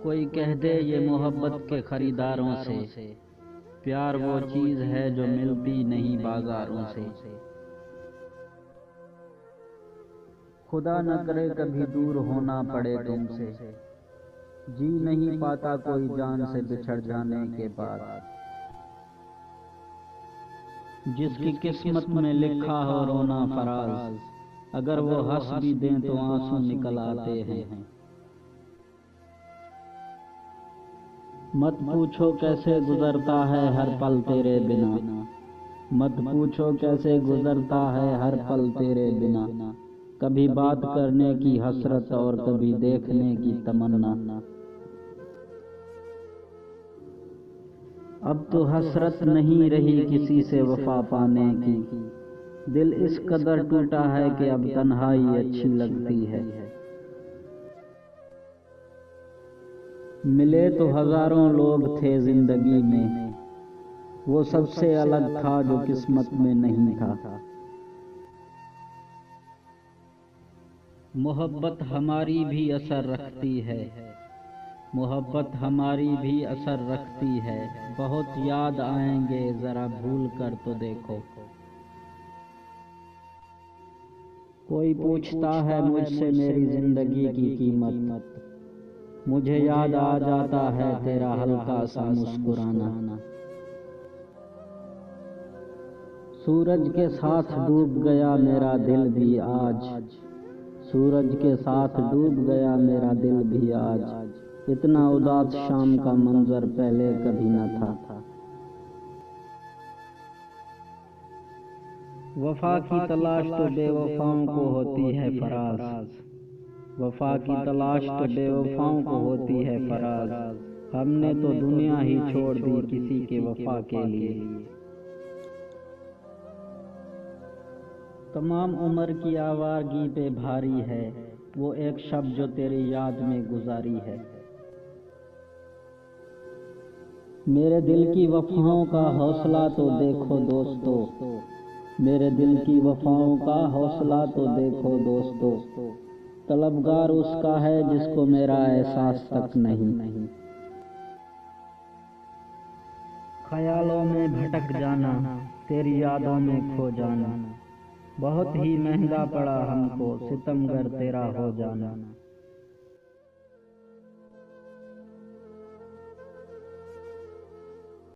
कोई कह दे ये मोहब्बत के खरीदारों से, प्यार वो चीज है जो मिलती नहीं बाजारों से। खुदा न करे कभी दूर होना पड़े तुमसे, जी नहीं पाता कोई जान से बिछड़ जाने के बाद। जिसकी किस्मत में लिखा हो रोना फराज, अगर वो हंस भी दें तो आंसू निकल आते हैं। मत पूछो कैसे गुजरता है हर पल तेरे बिना, मत पूछो कैसे गुजरता है हर पल तेरे बिना। कभी बात करने की हसरत और कभी देखने की तमन्ना। अब तो हसरत नहीं रही किसी से वफा पाने की, दिल इस कदर टूटा है कि अब तन्हाई अच्छी लगती है। मिले तो हजारों लोग थे जिंदगी में, वो सबसे अलग था जो किस्मत में नहीं था। मोहब्बत हमारी भी असर रखती है, मोहब्बत हमारी भी असर रखती है। बहुत याद आएंगे जरा भूल कर तो देखो। कोई पूछता है मुझसे मेरी जिंदगी की कीमत, मुझे याद आ जाता है तेरा हल्का सा मुस्कुराना। सूरज के साथ डूब गया मेरा दिल भी आज, सूरज के साथ डूब गया मेरा दिल भी आज। इतना उदास शाम का मंजर पहले कभी न था। वफा की तलाश तो बेवफाओं को होती है फराज, वफा की तलाश तो बेवफाओं को होती है फराज। हमने तो दुनिया ही छोड़ दी किसी के वफा के लिए। तमाम उम्र की आवारगी पे भारी है वो एक शब जो तेरी याद में गुजारी है। मेरे दिल की वफाओं का हौसला तो देखो दोस्तों, मेरे दिल की वफाओं का हौसला तो देखो दोस्तों। तलबगार उसका है जिसको मेरा एहसास तक नहीं। ख्यालों में भटक जाना, तेरी यादों में खो जाना, बहुत ही महंगा पड़ा हमको सितमगर तेरा हो जाना।